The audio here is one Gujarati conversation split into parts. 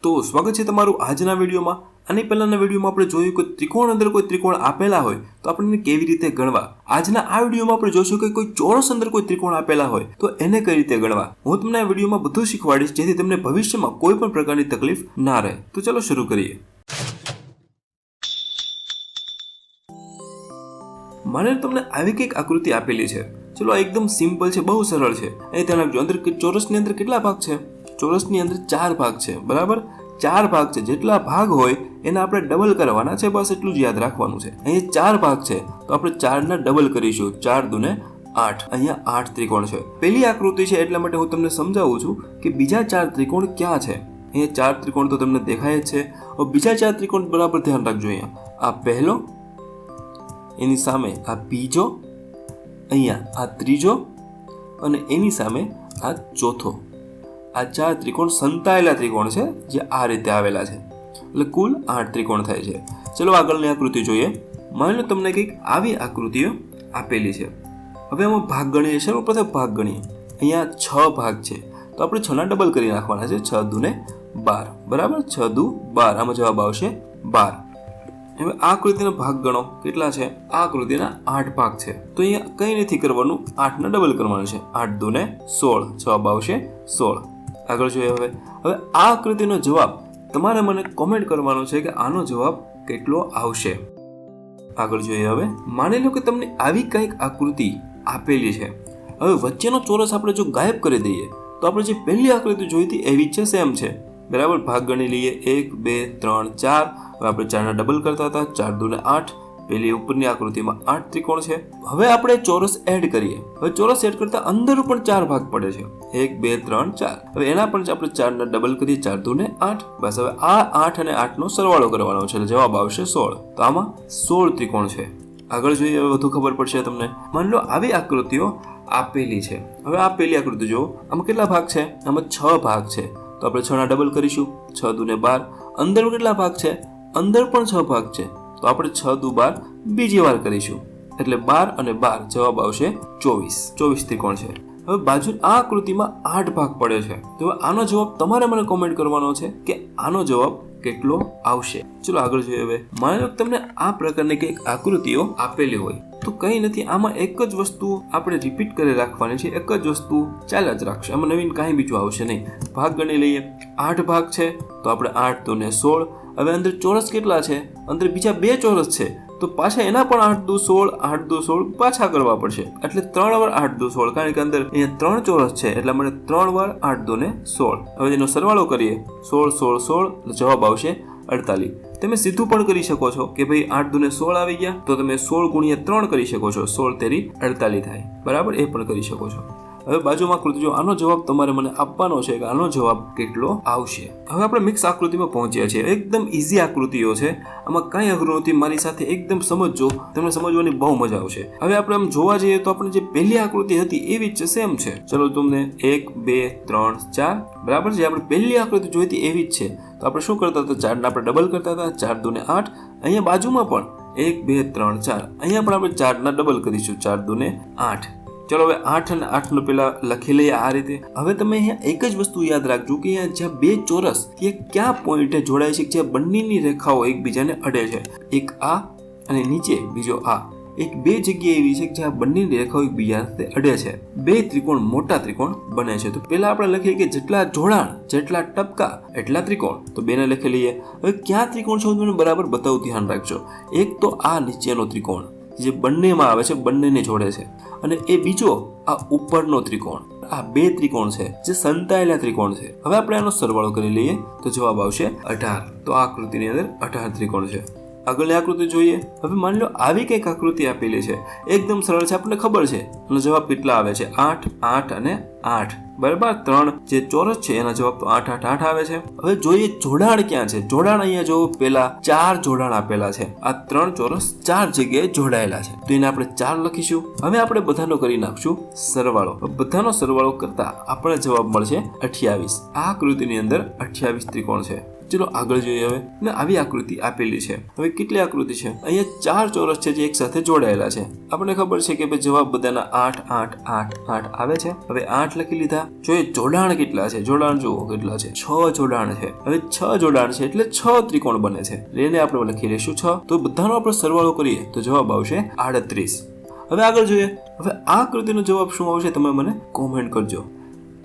તો સ્વાગત છે તમારું આજના વિડીયોમાં। આની પહેલાના વિડીયોમાં આપણે જોયું કે ત્રિકોણ અંદર કોઈ ત્રિકોણ આપેલા હોય તો આપણે કેવી રીતે ગણવા। આજના આ વિડીયોમાં આપણે જોઈશું કે કોઈ ચોરસ અંદર કોઈ ત્રિકોણ આપેલા હોય તો એને કઈ રીતે ગણવા। હું તમને આ વિડીયોમાં બધું શીખવાડીશ જેથી તમને ભવિષ્યમાં કોઈ પણ પ્રકારની તકલીફ ના રહે। તો ચાલો શરૂ કરીએ। માને તમને આવી કંઈક આકૃતિ આપેલી છે। ચલો આ એકદમ સિમ્પલ છે, બહુ સરળ છે। અહીં ધ્યાન રાખજો, અંદર ચોરસની અંદર કેટલા ભાગ છે? ચોરસની અંદર 4 ભાગ છે, બરાબર? 4 ભાગ છે, જેટલા ભાગ હોય એને આપણે ડબલ કરવાના છે, બસ એટલું જ યાદ રાખવાનું છે। અહીં 4 ભાગ છે તો આપણે 4 ના ડબલ કરીશું, 4 દુને 8। અહીંયા 8 ત્રિકોણ છે। પહેલી આકૃતિ છે એટલા માટે હું તમને સમજાવું છું કે બીજા 4 ત્રિકોણ ક્યાં છે। અહીંયા 4 ત્રિકોણ તો તમને દેખાય જ છે। હવે બીજા 4 ત્રિકોણ બરાબર ધ્યાન રાખજો। અહીંયા આ પહેલો, એની સામે આ બીજો, અહીંયા આ ત્રીજો અને એની સામે આ ચોથો। આ 4 ત્રિકોણ સંતાયેલા ત્રિકોણ છે જે આ રીતે આવેલા છે, એટલે કુલ 8 ત્રિકોણ થાય છે। ચલો આગળની આકૃતિ જોઈએ। માની લો તમને કંઈક આવી આકૃતિઓ આપેલી છે। હવે આમાં ભાગ ગણીએ। સર્વપ્રથમ ભાગ ગણીએ। અહીંયા 6 ભાગ છે તો આપણે 6 ના ડબલ કરી નાખવાના છે, 6 દુને 12, બરાબર? 6 દુ 12, આમાં જવાબ આવશે 12। હવે આ આકૃતિના ભાગ ગણો, કેટલા છે? આ આકૃતિના 8 ભાગ છે તો અહીંયા કંઈ નથી કરવાનું, 8 ના ડબલ કરવાનું છે, 8 દુને 16, જવાબ આવશે 16। આગળ જોઈએ। હવે આ આકૃતિનો જવાબ તમારે મને કોમેન્ટ કરવાનો છે કે આનો જવાબ કેટલો આવશે। આગળ જોઈએ। હવે માની લો કે તમને આવી કંઈક આકૃતિ આપેલી છે। હવે વચ્ચેનો ચોરસ આપણે જો ગાયબ કરી દઈએ તો આપણે જે પહેલી આકૃતિ જોઈ હતી એવી જ છે, સેમ છે, બરાબર? ભાગ ગણી લઈએ, 1 2 3 4। હવે આપણે 4 ના ડબલ કરતા હતા, 4 દુને 8। પેલી ઉપરની આકૃતિમાં 8 ત્રિકોણ છે। હવે આપણે ચોરસ એડ કરીએ। હવે ચોરસ એડ કરતા અંદર પણ 4 ભાગ પડે છે, 1 2 3 4। હવે એના પણ આપણે 4 ના ડબલ કરીએ, 4 દુને 8, બસ। હવે આ 8 અને 8 નો સરવાળો કરવાનો છે એટલે જવાબ આવશે 16। તો આમાં 16 ત્રિકોણ છે। આગળ જોઈએ, હવે વધુ ખબર પડશે તમને। માની લો આવી આકૃતિઓ આપેલી છે। હવે આ પહેલી આકૃતિ જુઓ, આમાં કેટલા ભાગ છે? આમાં 6 ભાગ છે તો આપણે 6 ના ડબલ કરીશું, 6 દુને 12। અંદર કેટલા ભાગ છે? અંદર પણ 6 ભાગ છે તો આપણે 6 દુ 12 બીજી વાર કરીશું એટલે 12 અને 12, જવાબ આવશે 24 ત્રિકોણ છે। હવે બાજુ આ આકૃતિમાં 8 ભાગ પડે છે તો આનો જવાબ તમારે મને કોમેન્ટ કરવાનો છે કે આનો જવાબ કેટલો આવશે। ચલો આગળ જોઈએ। હવે માની લો તમને આ પ્રકારની કંઈક આકૃતિઓ આપેલી હોય તો કંઈ નથી, આમાં એક જ વસ્તુ આપણે રિપીટ કરી રાખવાની છે, એક જ વસ્તુ ચાલ્યા જ રાખશે, આમાં નવીન કાંઈ બીજું આવશે નહીં। ભાગ ગણી લઈએ, 8 ભાગ છે તો આપણે 8 દુને 16। હવે અંદર ચોરસ કેટલા છે? અંદર બીજા 2 ચોરસ છે તો પાછા એના પણ 8 દુ 16, 8 દુ 16 પાછા કરવા પડશે, એટલે 3 વાર 8 દુ 16, કારણ કે અંદર અહીંયા 3 ચોરસ છે એટલે મને 3 વાર 8 દુને 16। હવે એનો સરવાળો કરીએ, 16 16 16, જવાબ આવશે 48। તમે સીધું પણ કરી શકો છો કે ભાઈ 8 દુને 16 આવી ગયા તો તમે 16 ગુણ્યા 3 કરી શકો છો, 16 તેરી 48 થાય, બરાબર? એ પણ કરી શકો છો। હવે બાજુમાં આકૃતિ જો, આનો જવાબ તમારે મને આપવાનો છે કે આનો જવાબ કેટલો આવશે। હવે આપણે મિક્સ આકૃતિમાં પહોંચ્યા છીએ। એકદમ ઈઝી આકૃતિઓ છે, આમાં કાંઈ અઘરું નથી, મારી સાથે એકદમ સમજજો, તમને સમજવાની બહુ મજા આવશે। હવે આપણે આમ જોવા જઈએ તો આપણે જે પહેલી આકૃતિ હતી એવી જ છે, સેમ છે। ચલો તમને 1 2 3 4, બરાબર? જે આપણે પહેલી આકૃતિ જોઈ હતી એવી જ છે તો આપણે શું કરતા હતા? 4 ના આપણે ડબલ કરતા હતા, 4 દુને 8। અહીંયા બાજુમાં પણ 1 2 3 4, અહીંયા પણ આપણે 4 ના ડબલ કરીશું, 4 દુને 8। ચલો હવે 8 અને 8 નો પેલા લખી લઈએ આ રીતે। હવે તમે અહીંયા એક જ વસ્તુ યાદ રાખજો કે અહીંયા જ્યાં 2 ચોરસ એ ક્યાં પોઈન્ટે જોડાય છે, જ્યાં બંનેની રેખાઓ એકબીજાને અડે છે, એક આ અને નીચે બીજો આ, એક 2 જગ્યાએ એવી છે જ્યાં બંનેની રેખાઓ એકબીજા સાથે અડે છે, 2 ત્રિકોણ મોટા ત્રિકોણ બને છે। તો પેલા આપણે લખીએ કે જેટલા જોડાણ જેટલા ટપકા એટલા ત્રિકોણ, તો 2 ને લખી લઈએ। હવે ક્યાં ત્રિકોણ છે હું તમને બરાબર બતાવું, ધ્યાન રાખજો। એક તો આ નીચેનો ત્રિકોણ જે બંનેમાં આવે છે, બંનેને જોડે છે, અને એ બીજો આ ઉપરનો ત્રિકોણ। આ 2 ત્રિકોણ છે જે સંતાયેલા ત્રિકોણ છે। હવે આપણે આનો સરવાળો કરી લઈએ તો જવાબ આવશે 18। તો આ આકૃતિની અંદર 18 ત્રિકોણ છે। આગળની આકૃતિ જોઈએ। હવે માની લો આવી કંઈક આકૃતિ આપેલી છે, એકદમ સરળ છે, આપણને ખબર છે એનો જવાબ કેટલા આવે છે? 8 8 અને 8, બરાબર? 3 જે ચોરસ છે એના જવાબ તો 8 8 8 આવે છે। હવે જોઈએ જોડાણ ક્યાં છે। જોડાણ અહીંયા જો પેલા 4 જોડાણ આપેલા છે, આ 3 ચોરસ 4 જગ્યાએ જોડાયેલા છે તો એને આપણે 4 લખીશું। હવે આપણે બધાનો કરી નાખશું સરવાળો। બધાનો સરવાળો કરતા આપણે જવાબ મળશે 28। આ આકૃતિની અંદર 28 ત્રિકોણ છે। ચલો આગળ જોઈએ હવે. ને આવી આકૃતિ આપેલી છે. હવે કેટલી આકૃતિ છે? અહીંયા 4 ચોરસ છે જે એક સાથે જોડાયેલા છે. આપણને ખબર છે કે ભાઈ જવાબ બધાના 8 8 8 8 આવે છે. હવે 8 લખી લીધા. જોઈએ જોડાણ કેટલા છે. જોડાણ જુઓ કેટલા છે. 6 જોડાણ છે. હવે 6 જોડાણ છે એટલે 6 ત્રિકોણ બને છે. એને આપણે લખી લઈશું 6. તો બધાનો આપણે સરવાળો કરીએ તો જવાબ આવશે 38. હવે આગળ જોઈએ. હવે આ આકૃતિનો જવાબ શું આવશે તમે મને કોમેન્ટ કરજો.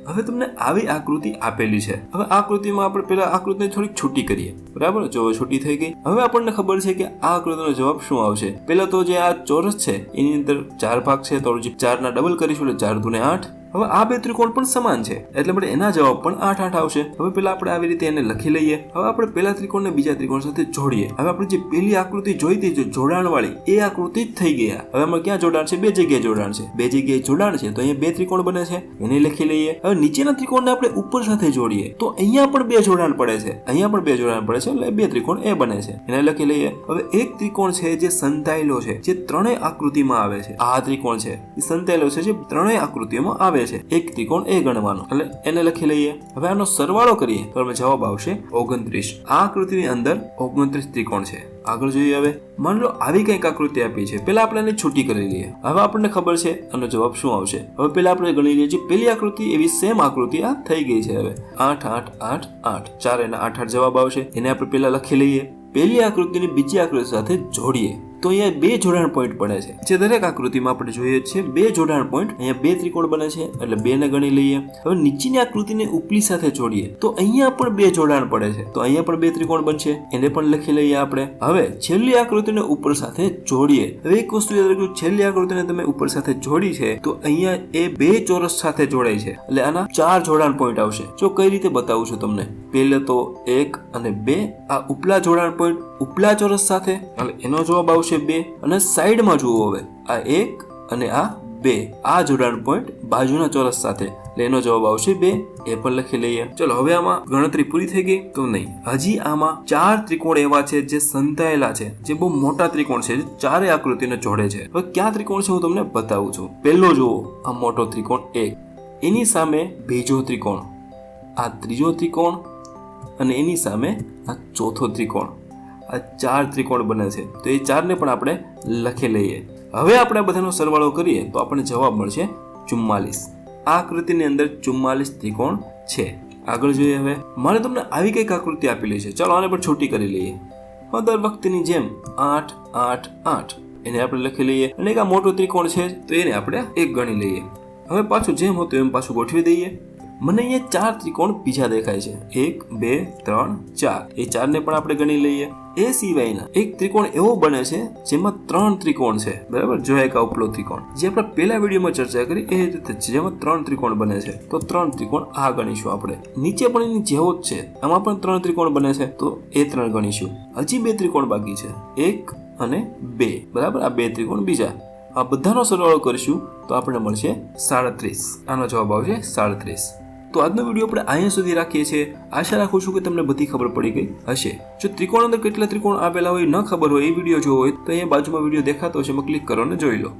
હવે તમને આવી આકૃતિ આપેલી છે. હવે આ આકૃતિમાં આપણે પેલા આકૃતિને થોડીક છૂટી કરીએ. બરાબર, જો છૂટી થઈ ગઈ. હવે આપણને ખબર છે કે આ આકૃતિનો જવાબ શું આવશે. પેલા તો જે આ ચોરસ છે એની અંદર 4 ભાગ છે, તો 4 ના ડબલ કરીશું એટલે 4 દુને 8. હવે આ બે ત્રિકોણ પણ સમાન છે એટલે આપણે એના જવાબ પણ 8 8 આવશે. હવે પેલા આપણે આવી રીતે એને લખી લઈએ. હવે આપણે પેલા ત્રિકોણને બીજા ત્રિકોણ સાથે જોડીએ. હવે આપણે જે પેલી આકૃતિ જોઈ હતી જે જોડાણ વાળી એ આકૃતિ જ થઈ ગયા. હવે આમાં ક્યાં જોડાણ છે? બે જગ્યાએ જોડાણ છે. બે જગ્યાએ જોડાણ છે તો અહીંયા બે ત્રિકોણ બને છે, એને લખી લઈએ. હવે નીચેના ત્રિકોણને આપણે ઉપર સાથે જોડીએ તો અહીંયા પણ બે જોડાણ પડે છે, અહીંયા પણ બે જોડાણ પડે છે એટલે બે ત્રિકોણ એ બને છે, એને લખી લઈએ. હવે એક ત્રિકોણ છે જે સંતાયેલો છે, જે ત્રણેય આકૃતિમાં આવે છે. આ ત્રિકોણ છે એ સંતાયેલો છે જે ત્રણેય આકૃતિઓમાં આવે છે. એક ત્રિકોણ એ ગણવાનો એટલે એને લખી લઈએ. હવે આનો સરવાળો કરીએ તો જવાબ આવશે 29. આ આકૃતિની અંદર 29 ત્રિકોણ છે. આગળ જોઈએ. હવે માની લો આવી કઈક આકૃતિ આપી છે. પેલા આપણે એને છૂટી કરી લઈએ. હવે આપણને ખબર છે આનો જવાબ શું આવશે. હવે પેલા આપણે ગણી લઈએ. પેલી આકૃતિ એવી સેમ આકૃતિ આ થઈ ગઈ છે. હવે 8 8 8 8 4 એના 8 8 જવાબ આવશે. એને આપણે પેલા લખી લઈએ. પેલી આકૃતિને બીજી આકૃતિ સાથે જોડીએ તો અહીંયા બે જોડાણ પોઈન્ટ પડે છે. જે દરેક આકૃતિમાં આપણે જોઈએ છીએ બે જોડાણ પોઈન્ટ. અહીંયા બે ત્રિકોણ બને છે એટલે 2 ને ગણી લઈએ. હવે નીચેની આકૃતિને ઉપલી સાથે જોડીએ તો અહીંયા પણ બે જોડાણ પડે છે તો અહીંયા પણ બે ત્રિકોણ બનશે, એને પણ લખી લઈએ આપણે. હવે છેલ્લી આકૃતિને ઉપર સાથે જોડીએ. હવે એક વસ્તુ યાદ રાખજો, છેલ્લી આકૃતિને તમે ઉપર સાથે જોડી છે તો અહીંયા એ બે ચોરસ સાથે જોડાય છે એટલે આના 4 જોડાણ પોઈન્ટ આવશે. જો કઈ રીતે બતાવું છું તમને. પહેલે તો 1 અને 2 આ ઉપલા જોડાણ પોઈન્ટ ઉપલા ચોરસ સાથે એટલે એનો જવાબ આવશે 2. અને સાઈડમાં જુઓ. હવે આ 1 અને આ 2 આ જોડાણ પોઈન્ટ બાજુના ચોરસ સાથે એટલે એનો જવાબ આવશે 2. એ પણ લખી લઈએ. ચલો હવે આમાં ગણતરી પૂરી થઈ ગઈ તો નહીં, હજી આમાં 4 ત્રિકોણ એવા છે જે સંતાયેલા છે, જે બહુ મોટા ત્રિકોણ છે, જે ચારે આકૃતિને જોડે છે. હવે ક્યાં ત્રિકોણ છે હું તમને બતાવું છું. પહેલો જુઓ આ મોટો ત્રિકોણ 1, એની સામે બીજો ત્રિકોણ, આ ત્રીજો ત્રિકોણ અને એની સામે આ ચોથો ત્રિકોણ. આ 4 ત્રિકોણ બને છે તો એ 4 ને પણ આપણે લખી લઈએ. હવે આપણે આ બધાનો સરવાળો કરીએ તો આપણને જવાબ મળશે 44. આ આકૃતિની અંદર 44 ત્રિકોણ છે. આગળ જોઈએ. હવે મારે તમને આવી કઈક આકૃતિ આપેલી છે. ચાલો આને પણ છૂટી કરી લઈએ. દર વખતની જેમ 8 8 8 એને આપણે લખી લઈએ. અને એક આ મોટો ત્રિકોણ છે તો એને આપણે એક ગણી લઈએ. હવે પાછું જેમ હતું એમ પાછું ગોઠવી દઈએ. મને અહીંયા 4 ત્રિકોણ બીજા દેખાય છે. 1 2 3 4. એ 4 ને પણ આપણે ગણી લઈએ. એ સિવાયના એક ત્રિકોણ એવો બને છે જેમાં 3 ત્રિકોણ છે. બરાબર, જો એક આ ઉપલો ત્રિકોણ જે આપણે પહેલા વિડીયોમાં ચર્ચા કરી એ રીતે જેમાં 3 ત્રિકોણ બને છે તો 3 ત્રિકોણ આ ગણીશું આપણે. નીચે પણ એની જેવો જ છે, આમાં પણ 3 ત્રિકોણ બને છે તો એ 3 ગણીશું. હજી 2 ત્રિકોણ બાકી છે, 1 અને 2. બરાબર, આ 2 ત્રિકોણ બીજા. આ બધાનો સરવાળો કરીશું તો આપણને મળશે 37. આનો જવાબ આવશે 37. તો આજનો વિડીયો આપણે અહીંયા સુધી રાખીએ છીએ. આશા રાખું છું કે તમને બધી ખબર પડી ગઈ હશે. જો ત્રિકોણ અંદર કેટલા ત્રિકોણ આવેલા હોય ન ખબર હોય એ વિડીયો જોવો હોય તો અહીંયા બાજુમાં વિડીયો દેખાતો હશે, એમાં ક્લિક કરો અને જોઈ લો.